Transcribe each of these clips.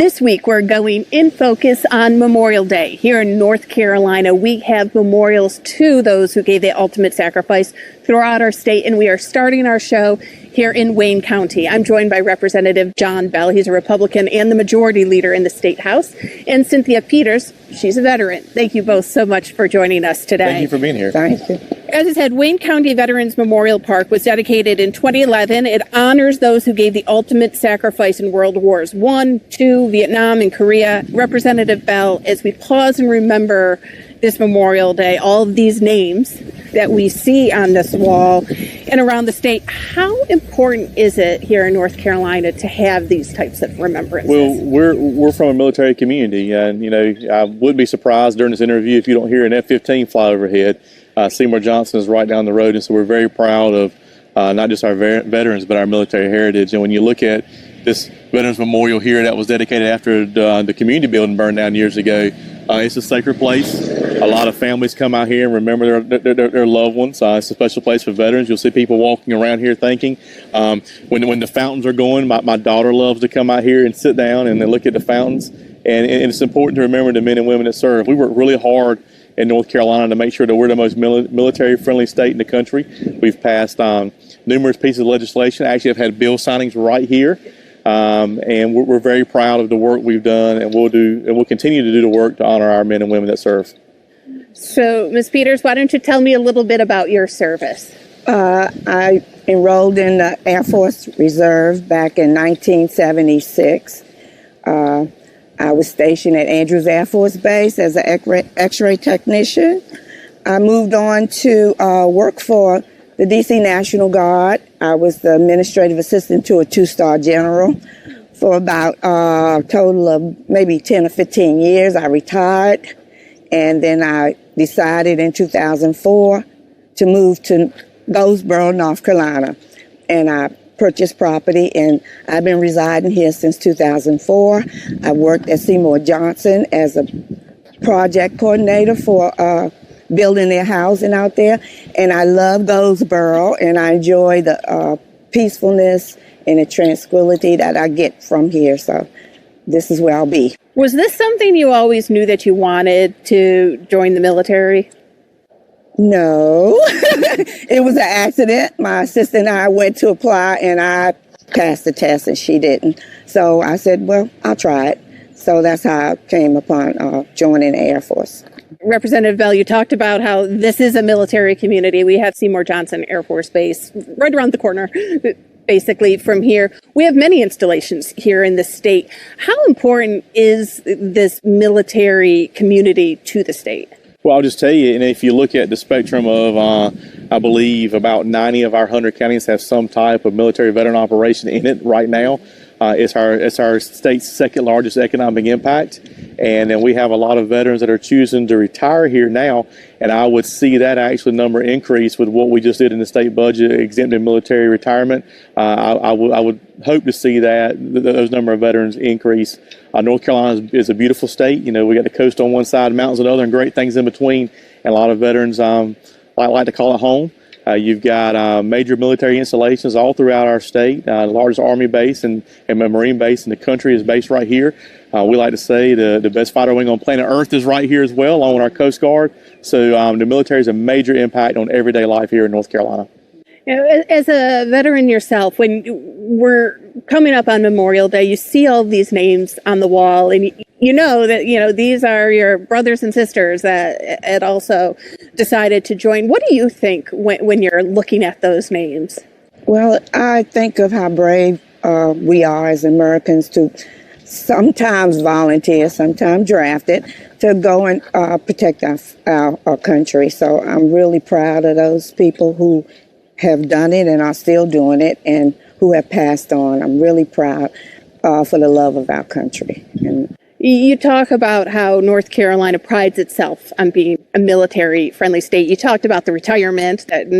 This week, we're going in focus on Memorial Day. Here in North Carolina, we have memorials to those who gave the ultimate sacrifice throughout our state, and we are starting our show here in Wayne County. I'm joined by Representative John Bell. He's a Republican and the majority leader in the State House, and Cynthia Peters. She's a veteran. Thank you both so much for joining us today. Thank you for being here. Thank you. As I said, Wayne County Veterans Memorial Park was dedicated in 2011. It honors those who gave the ultimate sacrifice in World Wars I, II, Vietnam, and Korea. Representative Bell, as we pause and remember this Memorial Day, all of these names that we see on this wall and around the state, how important is it here in North Carolina to have these types of remembrances? Well, we're from a military community, and I wouldn't be surprised during this interview if you don't hear an F-15 fly overhead. Seymour Johnson is right down the road, and so we're very proud of not just our veterans, but our military heritage. And when you look at this Veterans Memorial here that was dedicated after the community building burned down years ago, it's a sacred place. A lot of families come out here and remember their loved ones. It's a special place for veterans. You'll see people walking around here thanking. When the fountains are going, my daughter loves to come out here and sit down and then look at the fountains. And it's important to remember the men and women that serve. We work really hard in North Carolina to make sure that we're the most military-friendly state in the country. We've passed numerous pieces of legislation. Actually, I've had bill signings right here, and we're very proud of the work we've done, and we'll continue to do the work to honor our men and women that serve. So, Ms. Peters, why don't you tell me a little bit about your service? I enrolled in the Air Force Reserve back in 1976. I was stationed at Andrews Air Force Base as an X-ray technician. I moved on to work for the D.C. National Guard. I was the administrative assistant to a 2-star general for about a total of maybe 10 or 15 years. I retired, and then I decided in 2004 to move to Goldsboro, North Carolina, and I purchased property, and I've been residing here since 2004. I worked at Seymour Johnson as a project coordinator for building their housing out there, and I love Goldsboro, and I enjoy the peacefulness and the tranquility that I get from here, so this is where I'll be. Was this something you always knew that you wanted to join the military? No, it was an accident. My sister and I went to apply, and I passed the test and she didn't. So I said, well, I'll try it. So that's how I came upon joining the Air Force. Representative Bell, you talked about how this is a military community. We have Seymour Johnson Air Force Base right around the corner, basically, from here. We have many installations here in the state. How important is this military community to the state? Well, I'll just tell you, and if you look at the spectrum of, I believe about 90 of our 100 counties have some type of military veteran operation in it right now. It's our state's second largest economic impact, and then we have a lot of veterans that are choosing to retire here now, and I would see that actually number increase with what we just did in the state budget, exempting military retirement. I would hope to see those number of veterans increase. North Carolina is a beautiful state. We got the coast on one side, mountains on the other, and great things in between, and a lot of veterans like to call it home. You've got major military installations all throughout our state. The largest Army base and Marine base in the country is based right here. We like to say the best fighter wing on planet Earth is right here as well, along with our Coast Guard. So the military has a major impact on everyday life here in North Carolina. As a veteran yourself, when we're coming up on Memorial Day, you see all these names on the wall, and you know that these are your brothers and sisters that had also decided to join. What do you think when you're looking at those names? Well, I think of how brave we are as Americans to sometimes volunteer, sometimes drafted, to go and protect our country. So I'm really proud of those people who have done it and are still doing it, and who have passed on. I'm really proud for the love of our country. And you talk about how North Carolina prides itself on being a military-friendly state. You talked about the retirement, that we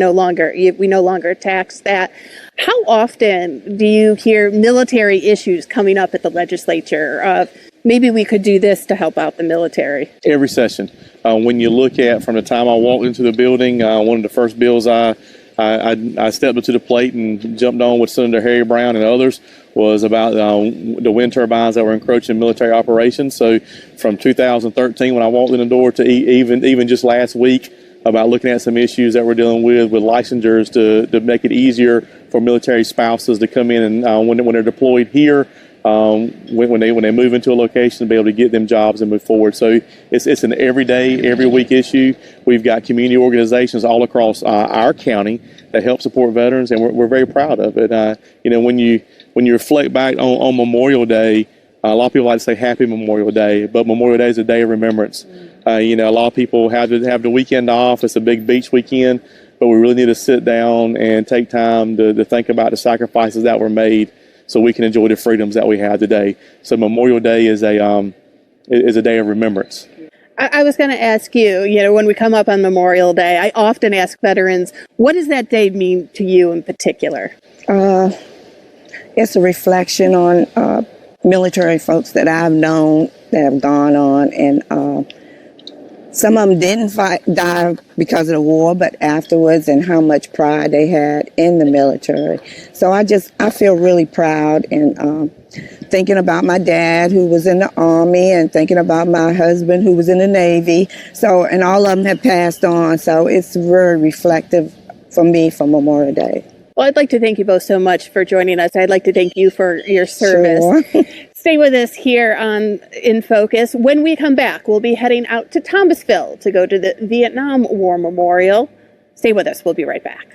no longer tax that. How often do you hear military issues coming up at the legislature of maybe we could do this to help out the military? Every session. When you look at from the time I walked into the building, one of the first bills I I stepped up to the plate and jumped on with Senator Harry Brown and others was about the wind turbines that were encroaching military operations. So from 2013 when I walked in the door to even just last week, about looking at some issues that we're dealing with licensures to make it easier for military spouses to come in and when they're deployed here, when they move into a location, to be able to get them jobs and move forward. So it's an everyday, every week issue. We've got community organizations all across our county that help support veterans, and we're very proud of it. When you reflect back on Memorial Day, a lot of people like to say Happy Memorial Day, but Memorial Day is a day of remembrance. A lot of people have the weekend off. It's a big beach weekend, but we really need to sit down and take time to think about the sacrifices that were made so we can enjoy the freedoms that we have today. So Memorial Day is a day of remembrance. I was going to ask you, when we come up on Memorial Day, I often ask veterans, what does that day mean to you in particular? It's a reflection on military folks that I've known that have gone on, and some of them didn't die because of the war, but afterwards, and how much pride they had in the military. So I feel really proud, and thinking about my dad who was in the Army, and thinking about my husband who was in the Navy. So, and all of them have passed on. So it's very reflective for me for Memorial Day. Well, I'd like to thank you both so much for joining us. I'd like to thank you for your service. Sure. Stay with us here on In Focus. When we come back, we'll be heading out to Thomasville to go to the Vietnam War Memorial. Stay with us. We'll be right back.